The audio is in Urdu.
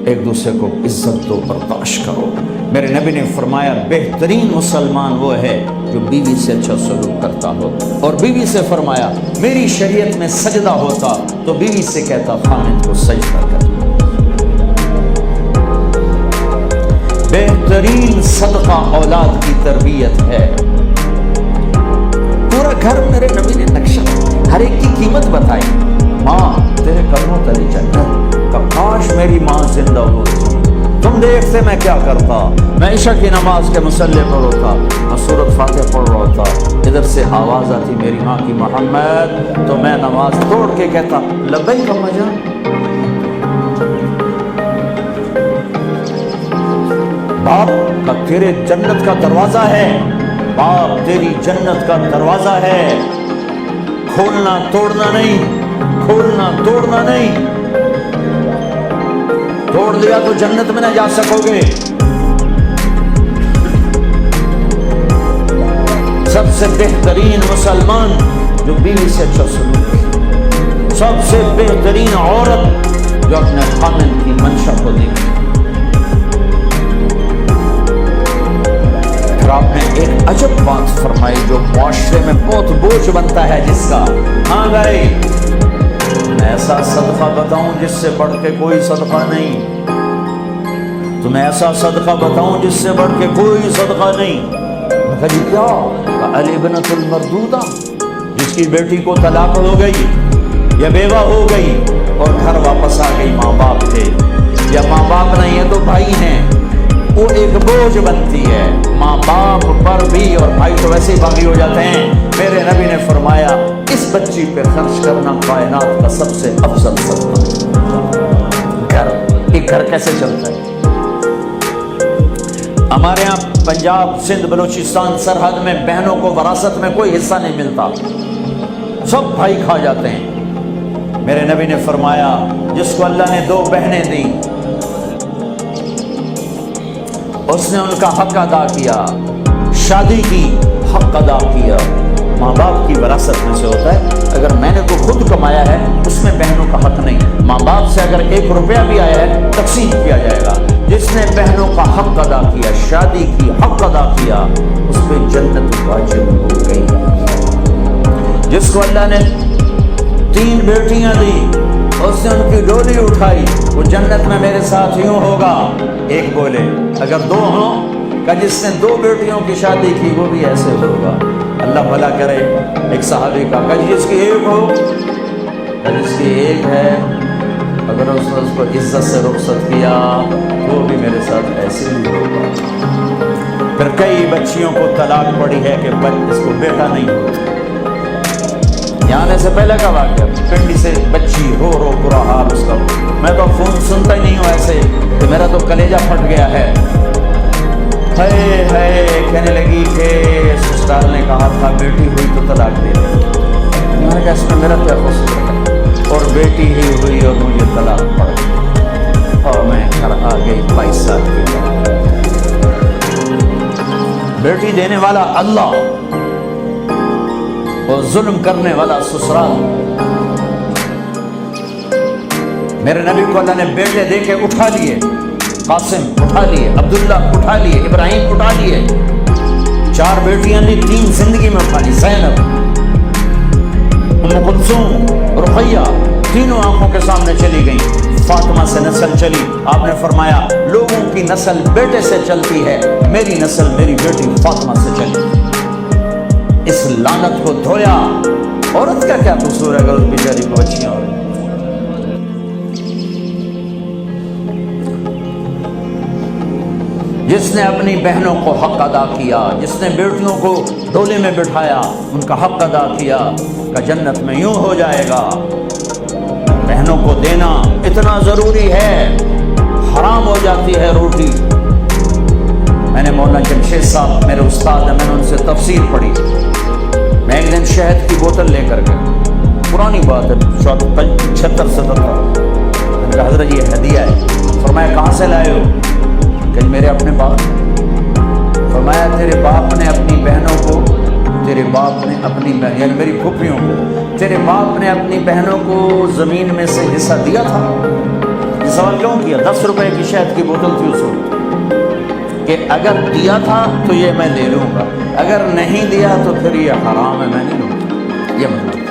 ایک دوسرے کو عزت دو، برداشت کرو۔ میرے نبی نے فرمایا بہترین مسلمان وہ ہے جو بیوی سے اچھا سلوک کرتا ہو، اور بیوی سے فرمایا میری شریعت میں سجدہ ہوتا تو بیوی سے کہتا خامد کو سجدہ کر۔ بہترین صدقہ اولاد کی تربیت ہے۔ پورا گھر میرے نبی نے نقشہ، ہر ایک کی قیمت بتائی۔ ماں تیرے قدموں تلے جنت، کاش میری ماں زندہ ہوتی، تم دیکھتے میں کیا کرتا، میں عشاء کی نماز کے مصلی پر ہوتا، میں سورۃ فاتحہ پڑھ رہا ہوتا، ادھر سے آواز آتی میری ماں کی محمد، تو میں نماز توڑ کے کہتا لبیک اما جان۔ باپ کا تیرے جنت کا دروازہ ہے، باپ تیری جنت کا دروازہ ہے، کھولنا توڑنا نہیں، کھولنا توڑنا نہیں، توڑ لیا تو جنت میں نہ جا سکو گے۔ سب سے بہترین مسلمان جو بیوی سے اچھا سلوک کرے، سب سے بہترین عورت جو اپنے خامن کی منشا کو دیکھے۔ پھر آپ نے ایک عجب بات فرمائی جو معاشرے میں بہت بوجھ بنتا ہے جس کا، ہاں بھائی میں ایسا صدقہ بتاؤں جس سے بڑھ کے کوئی صدقہ نہیں، تمہیں ایسا صدقہ بتاؤں جس سے بڑھ کے کوئی صدقہ نہیں۔ میں کہا جی کیا؟ الابنۃ المردودہ، جس کی بیٹی کو طلاق ہو گئی یا بیوہ ہو گئی اور گھر واپس آ گئی، ماں باپ تھے یا ماں باپ نہیں ہے تو بھائی ہیں، وہ ایک بوجھ بنتی ہے ماں باپ پر بھی، اور بھائی تو ویسے ہی باغی ہو جاتے ہیں۔ میرے نبی نے فرمایا اس بچی پہ خرچ کرنا کائنات کا سب سے افضل صدقہ۔ گھر ایک گھر کیسے چلتا ہے؟ ہمارے یہاں پنجاب سندھ بلوچستان سرحد میں بہنوں کو وراثت میں کوئی حصہ نہیں ملتا، سب بھائی کھا جاتے ہیں۔ میرے نبی نے فرمایا جس کو اللہ نے 2 بہنیں دیں اس نے ان کا حق ادا کیا، شادی کی حق ادا کیا۔ ماں باپ کی وراثت میں سے ہوتا ہے، اگر میں نے تو خود کمایا ہے اس میں بہنوں کا حق نہیں، ماں باپ سے اگر 1 روپیہ بھی آیا ہے تقسیم کیا جائے گا۔ جس نے بہنوں کا حق ادا کیا، شادی کی حق ادا کیا، اس پہ جنت واجب ہو گئی۔ جس کو اللہ نے 3 بیٹیاں دی، اس نے ان کی ڈولی اٹھائی، وہ جنت میں میرے ساتھ یوں ہوگا۔ ایک بولے اگر 2 ہوں، کہ جس نے 2 بیٹیوں کی شادی کی وہ بھی ایسے ہوگا۔ اللہ بھلا کرے۔ ایک صحابی کا کہ جس کی 1 ہو، کہ جس کی 1 ہے، اگر اس نے اس کو عزت سے رخصت کیا وہ بھی میرے ساتھ ایسے ہی ہوگا۔ پھر کئی بچیوں کو طلاق پڑی ہے کہ اس کو بیٹا نہیں ہوتا۔ یہاں آنے سے پہلے کا واقعہ، پنڈی سے بچی رو رو برا حال اس کا، میں تو فون سنتا ہی نہیں ہوں ایسے کہ میرا تو کلیجہ پھٹ گیا ہے۔ کہنے لگی کہ سسرال نے کہا تھا بیٹی ہوئی تو طلاق دے دے۔ میں نے کہا اس میں میرا کیا قصور ہے، اور بیٹی ہی ہوئی اور مجھے طلاق پڑ گئی، اور میں گھر آ گئی 22 سال کی۔ بیٹی دینے والا اللہ اور ظلم کرنے والا سسرال۔ میرے نبی کو اللہ نے بیٹے دے کے اٹھا لیے، قاسم اٹھا لیے، عبداللہ اٹھا لیے، ابراہیم اٹھا لیے، 4 بیٹیاں دی، 3 زندگی میں اٹھا لی، زینب، ام کلثوم، رقیہ، تینوں آنکھوں کے سامنے چلی گئیں۔ فاطمہ سے نسل چلی، آپ نے فرمایا لوگوں کی نسل بیٹے سے چلتی ہے، میری نسل میری بیٹی فاطمہ سے چلی۔ اس لعنت کو دھویا۔ عورت کا کیا قصور ہے اگر اس بیچاری کو بچیاں ہو رہی؟ جس نے اپنی بہنوں کو حق ادا کیا، جس نے بیٹیوں کو ڈولے میں بٹھایا، ان کا حق ادا کیا، کہ جنت میں یوں ہو جائے گا۔ بہنوں کو دینا اتنا ضروری ہے، حرام ہو جاتی ہے روٹی۔ میں نے مولانا جمشید صاحب میرے استاد ہیں، میں نے ان سے تفسیر پڑھی۔ میں ایک دن شہد کی بوتل لے کر گیا، پرانی بات ہے 76-77۔ میں نے کہا حضرت یہ ہدیہ ہے۔ فرمایا کہاں سے لائے ہو؟ کہ میرے اپنے باپ۔ فرمایا تیرے باپ نے اپنی بہنوں کو، تیرے باپ نے اپنی بہن یعنی میری پھوپھیوں کو، تیرے باپ نے اپنی بہنوں کو زمین میں سے حصہ دیا تھا؟ سوال کیوں کیا؟ 10 روپے کی شہد کی بوتل تھی اس وقت، کہ اگر دیا تھا تو یہ میں لے لوں گا، اگر نہیں دیا تو پھر یہ حرام ہے، میں نہیں لوں گا، یہ مطلب